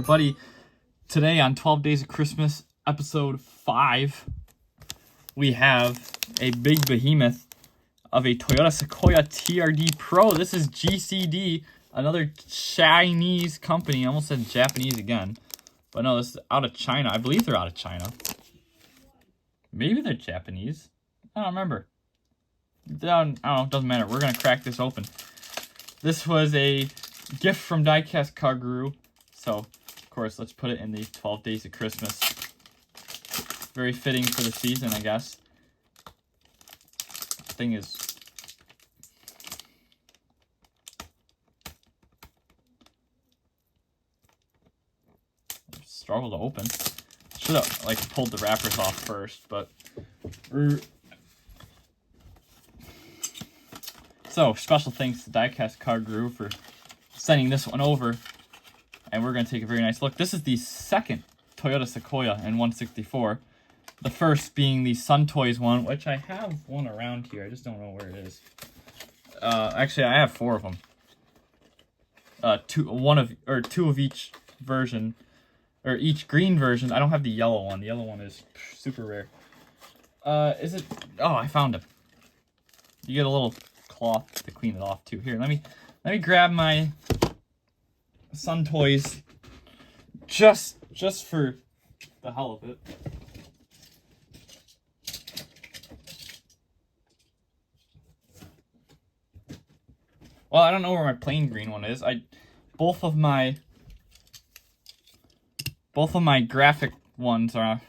everybody. Today on 12 Days of Christmas, episode 5, we have a big behemoth of a Toyota Sequoia TRD Pro. This is GCD, another Chinese company. I almost said Japanese again. But no, this is out of China. I believe they're out of China. Maybe they're Japanese. I don't remember. I don't know, it doesn't matter. We're going to crack this open. This was a gift from Diecast Car Guru. So, of course, let's put it in the 12 Days of Christmas. Very fitting for the season, I guess. Thing is... struggle to open. Should have, pulled the wrappers off first, but... So, special thanks to Diecast Car Guru for sending this one over. And we're going to take a very nice look. This is the second Toyota Sequoia in 164. The first being the Sun Toys one, which I have one around here. I just don't know where it is. Actually, I have 4 of them. Two of each version, or each green version. I don't have the yellow one. The yellow one is super rare. Is it? Oh, I found it. You get a little cloth to clean it off too. Here, let me grab my Sun Toys just for the hell of it. Well, I don't know where my plain green one is. Both of my graphic ones are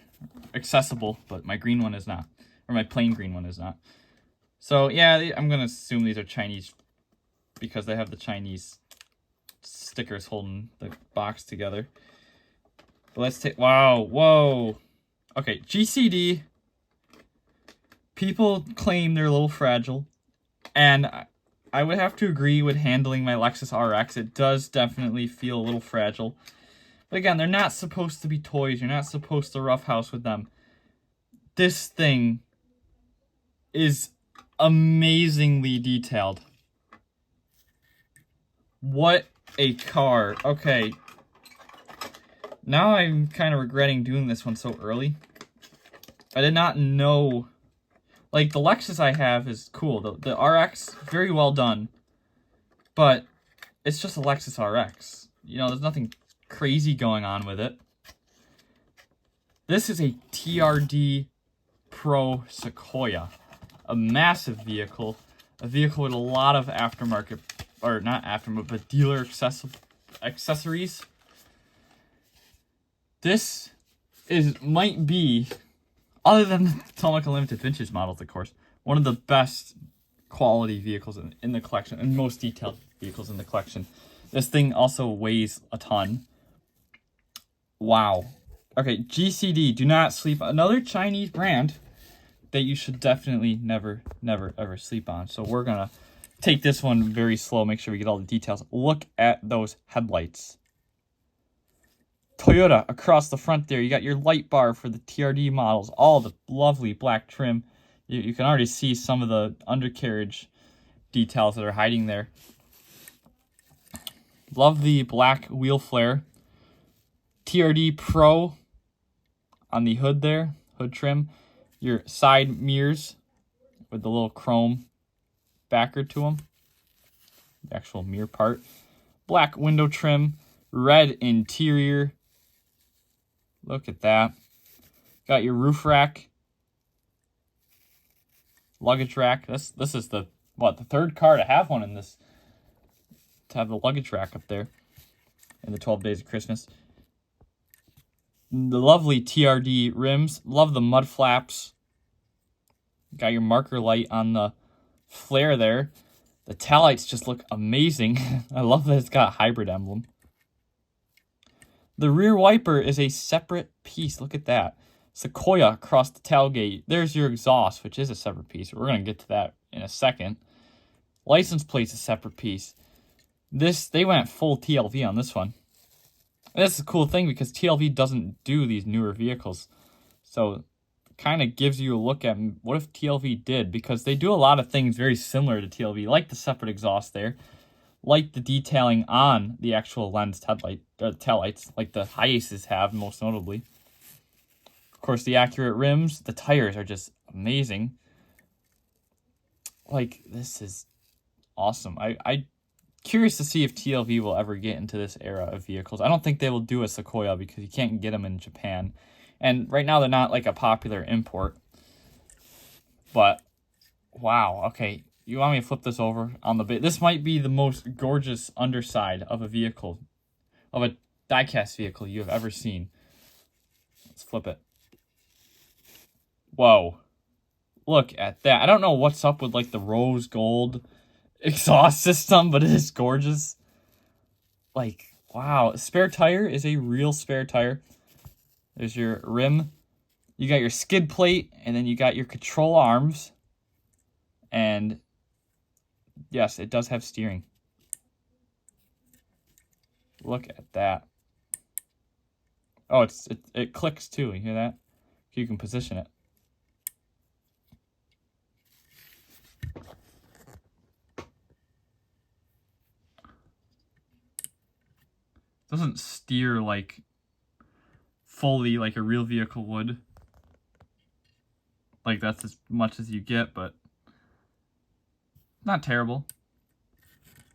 accessible, but my green one is not, or my plain green one is not. So yeah, I'm gonna assume these are Chinese because they have the Chinese stickers holding the box together. But let's take, wow, whoa. Okay, GCD, people claim they're a little fragile, and I would have to agree with handling my Lexus RX. It does definitely feel a little fragile. But again, they're not supposed to be toys. You're not supposed to roughhouse with them. This thing is amazingly detailed. What a car. Okay. Now I'm kind of regretting doing this one so early. I did not know... the Lexus I have is cool. The RX, very well done. But it's just a Lexus RX. You know, there's nothing crazy going on with it. This is a TRD Pro Sequoia. A massive vehicle. A vehicle with a lot of aftermarket, or not aftermarket, but dealer accessories. This might be, other than the Toyota Limited Vintage models, of course, one of the best quality vehicles in the collection, and most detailed vehicles in the collection. This thing also weighs a ton. Wow. Okay, GCD, do not sleep. Another Chinese brand that you should definitely never, ever sleep on. So we're going to take this one very slow, make sure we get all the details. Look at those headlights. Toyota across the front there. You got your light bar for the TRD models. All the lovely black trim. You can already see some of the undercarriage details that are hiding there. Love the black wheel flare. TRD Pro on the hood there. Hood trim. Your side mirrors with the little chrome backer to them. The actual mirror part. Black window trim. Red interior. Look at that. Got your roof rack. Luggage rack. This is the third car to have one in this. To have the luggage rack up there in the 12 Days of Christmas. The lovely TRD rims. Love the mud flaps. Got your marker light on the flare there. The taillights just look amazing. I love that it's got a hybrid emblem. The rear wiper is a separate piece. Look at that. Sequoia across the tailgate. There's your exhaust, which is a separate piece. We're going to get to that in a second. License plate's a separate piece. They went full TLV on this one. And that's a cool thing because TLV doesn't do these newer vehicles. So it kind of gives you a look at what if TLV did, because they do a lot of things very similar to TLV, like the separate exhaust there. like the detailing on the actual lens taillights, like the Hiaces have, most notably. Of course, the accurate rims, the tires are just amazing. Like, this is awesome. I curious to see if TLV will ever get into this era of vehicles. I don't think they will do a Sequoia because you can't get them in Japan. And right now they're not like a popular import. But, wow, okay. You want me to flip this over on the bit? This might be the most gorgeous underside of a vehicle, of a diecast vehicle you have ever seen. Let's flip it. Whoa. Look at that. I don't know what's up with like the rose gold exhaust system, but it is gorgeous. Like, wow. Spare tire is a real spare tire. There's your rim. You got your skid plate, and then you got your control arms. And yes, it does have steering. Look at that. Oh, it clicks too. You hear that? You can position it. Doesn't steer like fully like a real vehicle would. Like, that's as much as you get, but not terrible.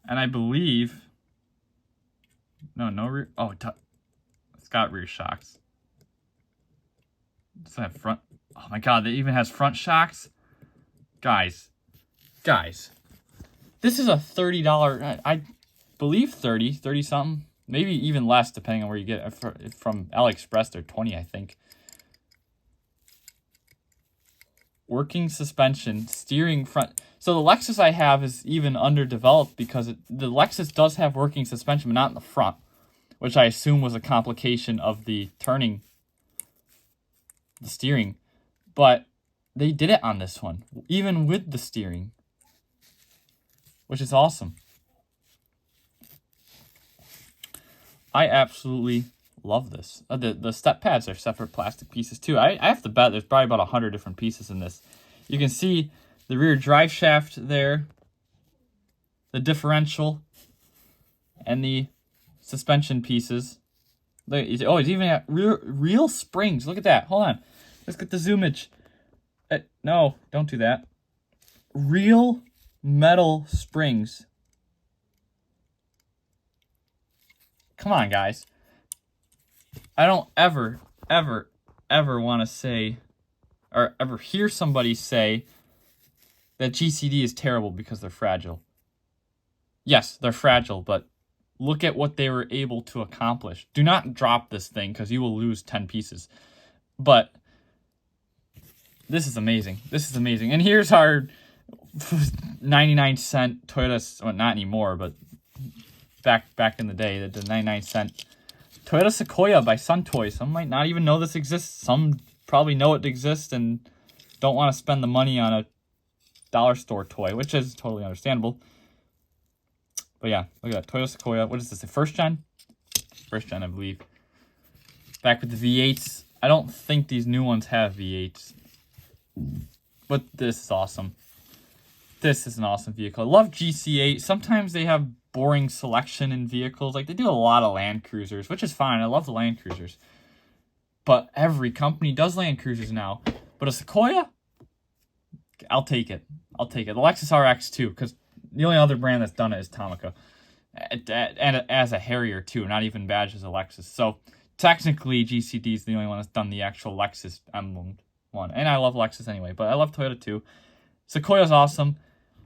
And I believe no rear. Oh, it's got rear shocks. Does it have front? Oh my god, it even has front shocks. Guys, this is a $30. I believe 30 something. Maybe even less, depending on where you get it from. AliExpress, they're 20, I think. Working suspension, steering front. So the Lexus I have is even underdeveloped because the Lexus does have working suspension, but not in the front, which I assume was a complication of the steering. But they did it on this one, even with the steering, which is awesome. I absolutely love this. The step pads are separate plastic pieces too. I have to bet there's probably about 100 different pieces in this. You can see the rear drive shaft there, the differential, and the suspension pieces. Oh, it's even got real springs. Look at that. Hold on. Let's get the zoomage. No, don't do that. Real metal springs. Come on, guys. I don't ever want to say, or ever hear somebody say that GCD is terrible because they're fragile. Yes, they're fragile, but look at what they were able to accomplish. Do not drop this thing because you will lose 10 pieces. But this is amazing. This is amazing. And here's our 99-cent Toyota, well, not anymore, but back in the day, the 99-cent Toyota Sequoia by Suntoy. Some might not even know this exists. Some probably know it exists and don't want to spend the money on a dollar store toy, which is totally understandable. But yeah, look at that. Toyota Sequoia. What is this, the first gen? First gen, I believe. Back with the V8s. I don't think these new ones have V8s. But this is awesome. This is an awesome vehicle. I love GC8. Sometimes they have boring selection in vehicles. Like, they do a lot of Land Cruisers, which is fine. I love the Land Cruisers. But every company does Land Cruisers now. But a Sequoia? I'll take it. I'll take it. The Lexus RX too, because the only other brand that's done it is Tomica. And as a Harrier too, not even badged as a Lexus. So technically GCD is the only one that's done the actual Lexus emblem one. And I love Lexus anyway, but I love Toyota too. Sequoia's awesome.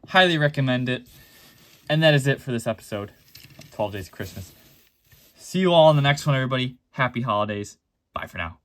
Highly recommend it. And that is it for this episode of 12 Days of Christmas. See you all in the next one, everybody. Happy holidays. Bye for now.